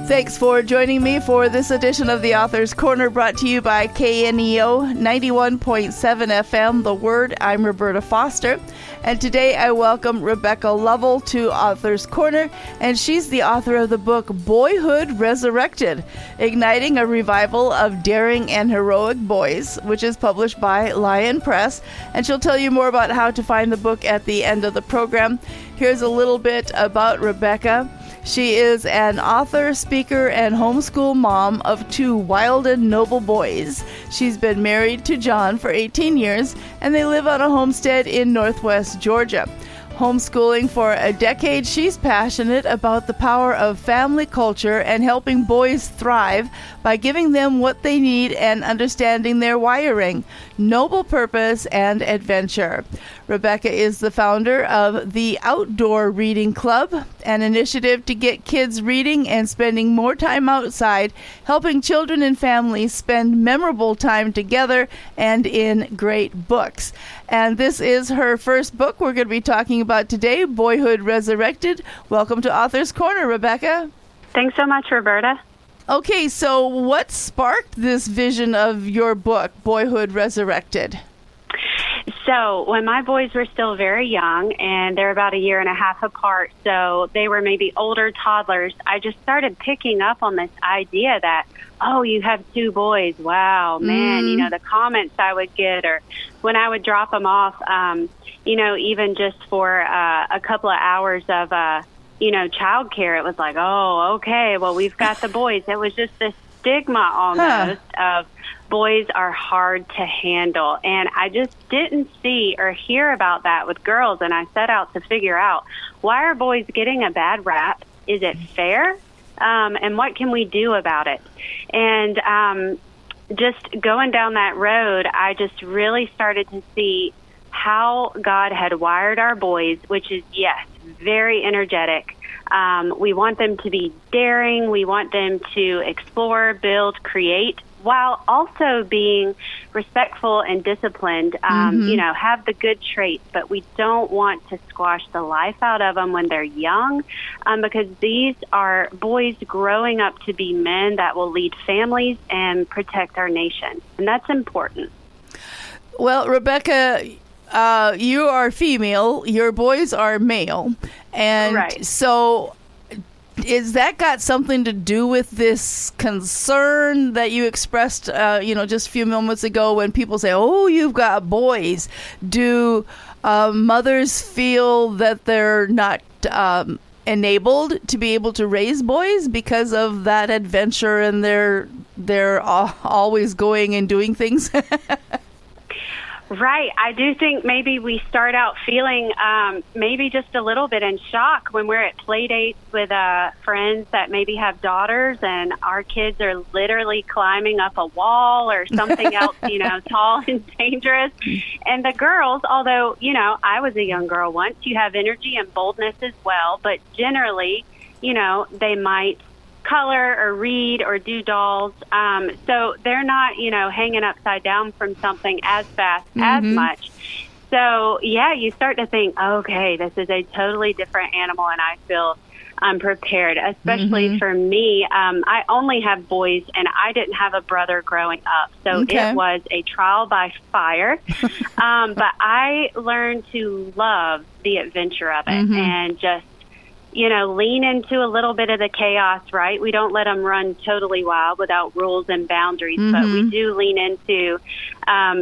Thanks for joining me for this edition of the Author's Corner, brought to you by KNEO 91.7 FM, The Word. I'm Roberta Foster, and today I welcome Rebekah Lovell to Author's Corner, and she's the author of the book Boyhood Resurrected, Igniting a Revival of Daring and Heroic Boys, which is published by Lion Press, and she'll tell you more about how to find the book at the end of the program. Here's a little bit about Rebekah. She is an author, speaker, and homeschool mom of 2 wild and noble boys. She's been married to John for 18 years, and they live on a homestead in Northwest Georgia. Homeschooling for a decade, she's passionate about the power of family culture and helping boys thrive by giving them what they need and understanding their wiring, noble purpose, and adventure. Rebekah is the founder of the Outdoor Reading Club, an initiative to get kids reading and spending more time outside, helping children and families spend memorable time together and in great books. And this is her first book we're going to be talking about today, Boyhood Resurrected. Welcome to Author's Corner, Rebekah. Thanks so much, Roberta. Okay, so what sparked this vision of your book, Boyhood Resurrected? So when my boys were still very young, and they're about 1.5 years apart, so they were maybe older toddlers, I just started picking up on this idea that, oh, you have 2 boys. Wow, man, you know, the comments I would get, or when I would drop them off, you know, even just for a couple of hours of, you know, childcare, it was like, oh, okay, well, we've got the boys. It was just this stigma almost of boys are hard to handle. And I just didn't see or hear about that with girls. And I set out to figure out, why are boys getting a bad rap? Is it fair? And what can we do about it? And just going down that road, I just really started to see how God had wired our boys, which is, yes, very energetic. We want them to be daring. We want them to explore, build, create, while also being respectful and disciplined, you know, have the good traits, but we don't want to squash the life out of them when they're young, because these are boys growing up to be men that will lead families and protect our nation, and that's important. Well, Rebekah, you are female, your boys are male, and right. So is that got something to do with this concern that you expressed, you know, just a few moments ago when people say, oh, you've got boys? Do mothers feel that they're not enabled to be able to raise boys because of that adventure and they're always going and doing things? Right. I do think maybe we start out feeling maybe just a little bit in shock when we're at play dates with friends that maybe have daughters, and our kids are literally climbing up a wall or something else, you know, tall and dangerous. And the girls, although, you know, I was a young girl once, you have energy and boldness as well, but generally, you know, they might color or read or do dolls. So they're not, you know, hanging upside down from something as fast as much. So, yeah, you start to think, okay, this is a totally different animal, and I feel unprepared, especially for me. I only have boys, and I didn't have a brother growing up. So it was a trial by fire. But I learned to love the adventure of it and just, you know, lean into a little bit of the chaos, right? We don't let them run totally wild without rules and boundaries, but we do lean into,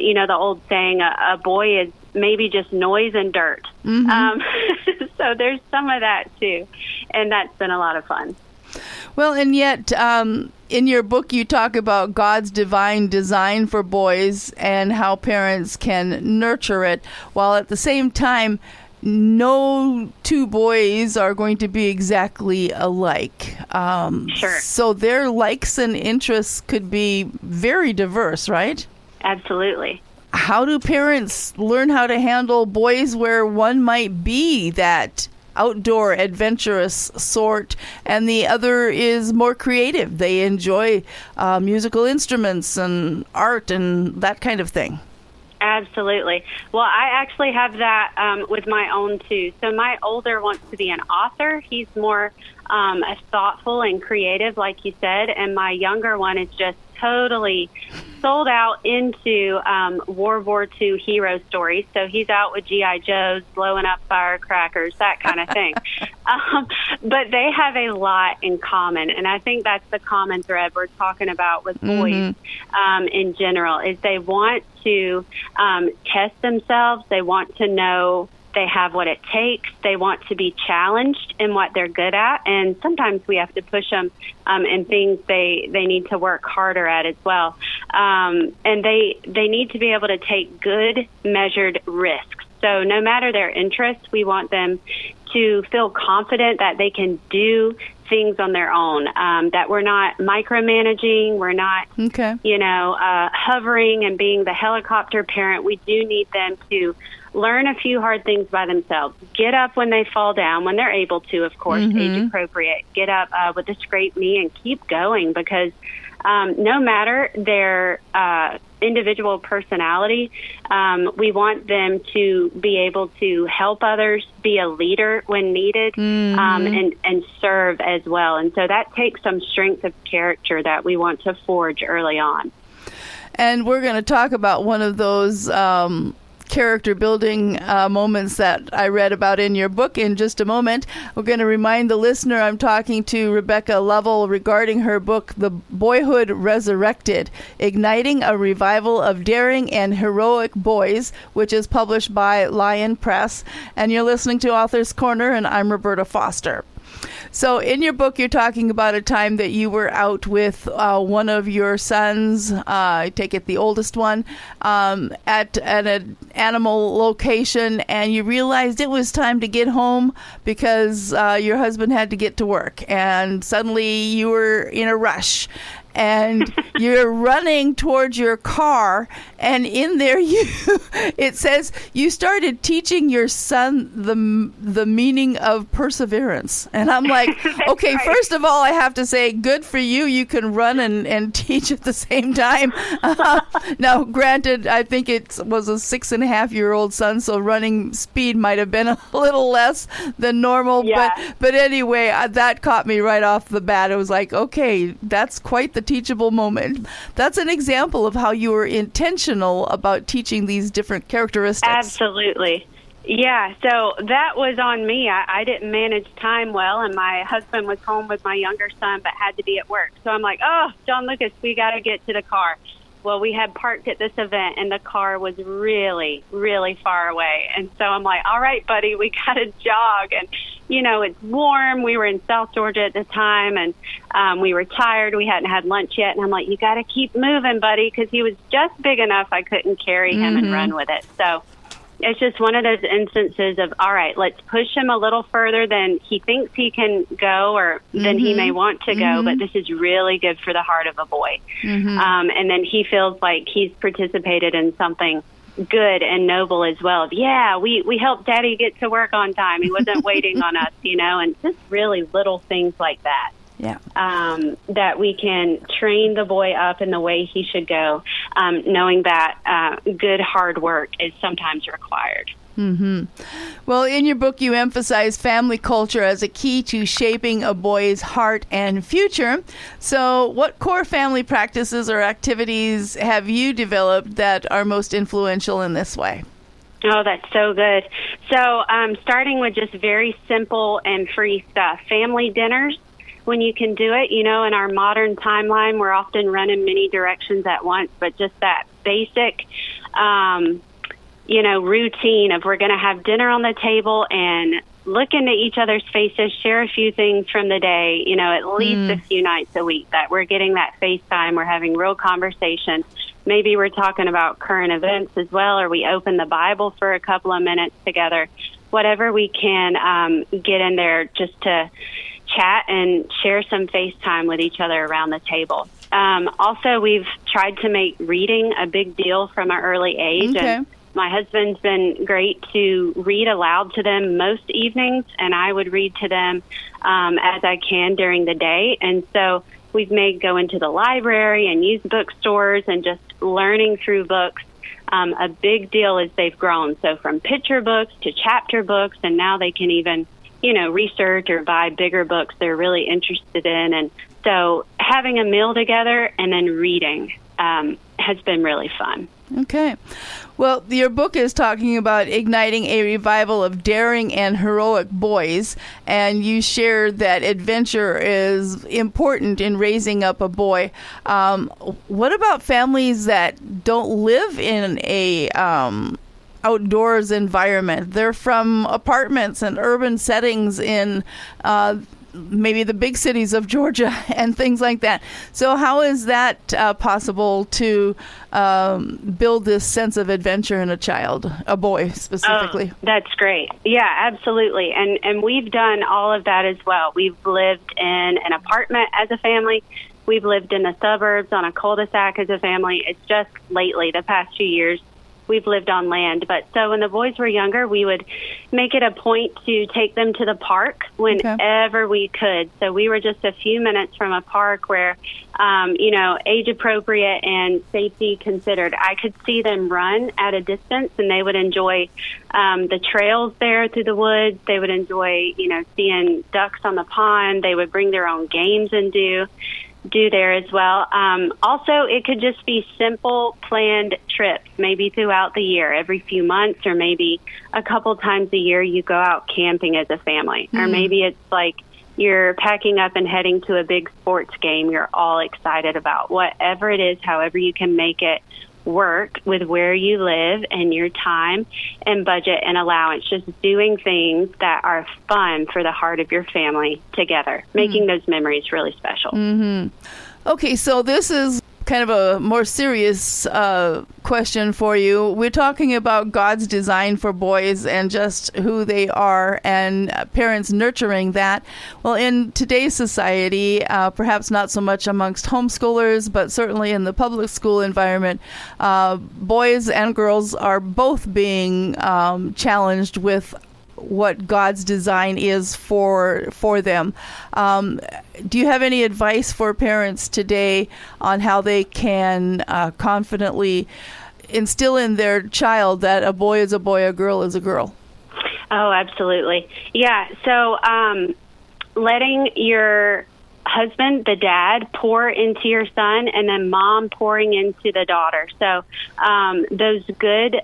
you know, the old saying, a boy is maybe just noise and dirt. So there's some of that too, and that's been a lot of fun. Well, and yet in your book you talk about God's divine design for boys and how parents can nurture it, while at the same time no 2 boys are going to be exactly alike. Sure. So their likes and interests could be very diverse, right? Absolutely. How do parents learn how to handle boys where one might be that outdoor adventurous sort and the other is more creative? They enjoy musical instruments and art and that kind of thing. Absolutely. Well, I actually have that with my own, too. So my older wants to be an author. He's more a thoughtful and creative, like you said. And my younger one is just totally sold out into World War II hero stories. So he's out with G.I. Joes, blowing up firecrackers, that kind of thing. But they have a lot in common. And I think that's the common thread we're talking about with boys in general, is they want to test themselves. They want to know they have what it takes. They want to be challenged in what they're good at. And sometimes we have to push them in things they need to work harder at as well. And they need to be able to take good, measured risks. So no matter their interests, we want them to feel confident that they can do things on their own, that we're not micromanaging, we're not, hovering and being the helicopter parent. We do need them to learn a few hard things by themselves. Get up when they fall down, when they're able to, of course, age appropriate. Get up with a scraped knee and keep going, because no matter their individual personality, we want them to be able to help others, be a leader when needed, and serve as well. And so that takes some strength of character that we want to forge early on. And we're going to talk about one of those character building moments that I read about in your book in just a moment. We're going to remind the listener I'm talking to Rebekah Lovell regarding her book, The Boyhood Resurrected, Igniting a Revival of Daring and Heroic Boys, which is published by Lion Press. And you're listening to Author's Corner, and I'm Roberta Foster. So in your book, you're talking about a time that you were out with one of your sons, I take it the oldest one, at an animal location, and you realized it was time to get home because your husband had to get to work, and suddenly you were in a rush. And you're running towards your car, and in there it says you started teaching your son the meaning of perseverance. And I'm like, okay, right. First of all, I have to say, good for you. You can run and teach at the same time. Now, granted, I think it was a 6.5-year-old son, so running speed might have been a little less than normal. Yeah. But anyway, that caught me right off the bat. It was like, okay, that's quite the teachable moment. That's an example of how you were intentional about teaching these different characteristics. Absolutely. Yeah, so that was on me. I didn't manage time well, and my husband was home with my younger son but had to be at work. So I'm like, oh, John Lucas, we got to get to the car. Well, we had parked at this event, and the car was really, really far away. And so I'm like, all right, buddy, we got to jog. And, it's warm. We were in South Georgia at the time, and we were tired. We hadn't had lunch yet. And I'm like, you got to keep moving, buddy, because he was just big enough I couldn't carry him and run with it. So it's just one of those instances of, all right, let's push him a little further than he thinks he can go or than he may want to go, but this is really good for the heart of a boy. And then he feels like he's participated in something good and noble as well. Yeah, we helped Daddy get to work on time. He wasn't waiting on us, and just really little things like that. Yeah. That we can train the boy up in the way he should go, knowing that good hard work is sometimes required. Well, in your book, you emphasize family culture as a key to shaping a boy's heart and future. So what core family practices or activities have you developed that are most influential in this way? Oh, that's so good. So starting with just very simple and free stuff. Family dinners, when you can do it. In our modern timeline, we're often running many directions at once, but just that basic routine of we're going to have dinner on the table and look into each other's faces, share a few things from the day, at least a few nights a week, that we're getting that face time, we're having real conversation. Maybe we're talking about current events as well, or we open the Bible for a couple of minutes together. Whatever we can get in there just to chat and share some face time with each other around the table. Also, we've tried to make reading a big deal from an early age. Okay. And my husband's been great to read aloud to them most evenings, and I would read to them as I can during the day. And so we've made go into the library and use bookstores and just learning through books a big deal as they've grown. So from picture books to chapter books, and now they can even, research or buy bigger books they're really interested in. And so having a meal together and then reading has been really fun. Okay. Well, your book is talking about igniting a revival of daring and heroic boys, and you share that adventure is important in raising up a boy. What about families that don't live in a outdoors environment? They're from apartments and urban settings in maybe the big cities of Georgia and things like that. So how is that possible to build this sense of adventure in a child, a boy specifically? Oh, that's great. Yeah, absolutely. And we've done all of that as well. We've lived in an apartment as a family. We've lived in the suburbs on a cul-de-sac as a family. It's just lately, the past few years, we've lived on land. But so when the boys were younger, we would make it a point to take them to the park whenever we could. So we were just a few minutes from a park where, age appropriate and safety considered. I could see them run at a distance, and they would enjoy the trails there through the woods. They would enjoy, seeing ducks on the pond. They would bring their own games and do there as well. Also, it could just be simple planned trips, maybe throughout the year, every few months, or maybe a couple times a year you go out camping as a family. Or maybe it's like you're packing up and heading to a big sports game you're all excited about. Whatever it is, however you can make it work with where you live and your time and budget and allowance, just doing things that are fun for the heart of your family together, making those memories really special. Okay, so this is kind of a more serious question for you. We're talking about God's design for boys and just who they are, and parents nurturing that. Well, in today's society, perhaps not so much amongst homeschoolers, but certainly in the public school environment, boys and girls are both being challenged with what God's design is for them. Do you have any advice for parents today on how they can confidently instill in their child that a boy is a boy, a girl is a girl? Oh, absolutely. Yeah. So letting your husband, the dad, pour into your son, and then mom pouring into the daughter. So those good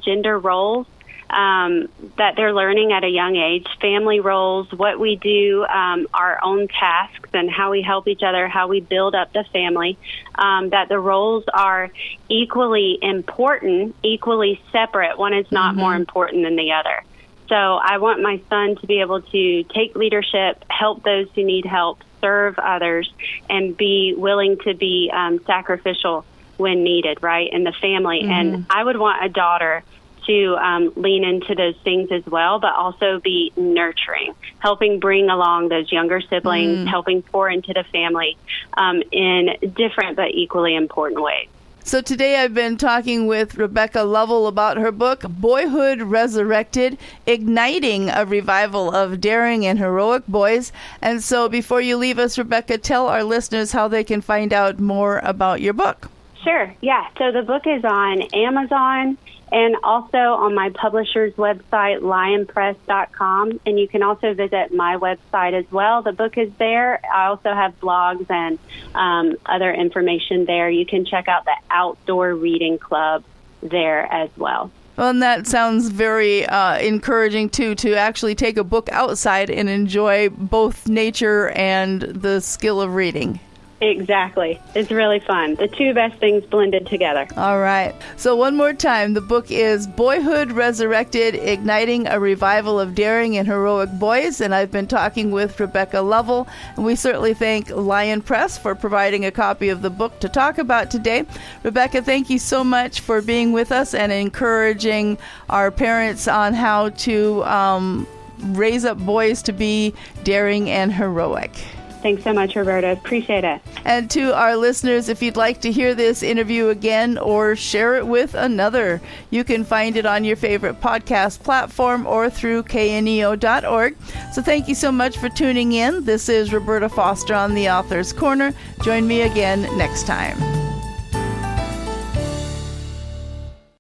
gender roles that they're learning at a young age, family roles, what we do, our own tasks, and how we help each other, how we build up the family, that the roles are equally important, equally separate. One is not more important than the other. So I want my son to be able to take leadership, help those who need help, serve others, and be willing to be sacrificial when needed, right, in the family. And I would want a daughter to lean into those things as well, but also be nurturing, helping bring along those younger siblings, helping pour into the family in different but equally important ways. So today I've been talking with Rebekah Lovell about her book, Boyhood Resurrected, Igniting a Revival of Daring and Heroic Boys. And so before you leave us, Rebekah, tell our listeners how they can find out more about your book. Sure, yeah. So the book is on Amazon and also on my publisher's website, lionpress.com. And you can also visit my website as well. The book is there. I also have blogs and other information there. You can check out the Outdoor Reading Club there as well. Well, and that sounds very encouraging, too, to actually take a book outside and enjoy both nature and the skill of reading. Exactly. It's really fun. The two best things blended together. All right. So one more time, the book is Boyhood Resurrected, Igniting a Revival of Daring and Heroic Boys. And I've been talking with Rebekah Lovell. And we certainly thank Lion Press for providing a copy of the book to talk about today. Rebekah, thank you so much for being with us and encouraging our parents on how to raise up boys to be daring and heroic. Thanks so much, Roberta. Appreciate it. And to our listeners, if you'd like to hear this interview again or share it with another, you can find it on your favorite podcast platform or through kneo.org. So thank you so much for tuning in. This is Roberta Foster on the Author's Corner. Join me again next time.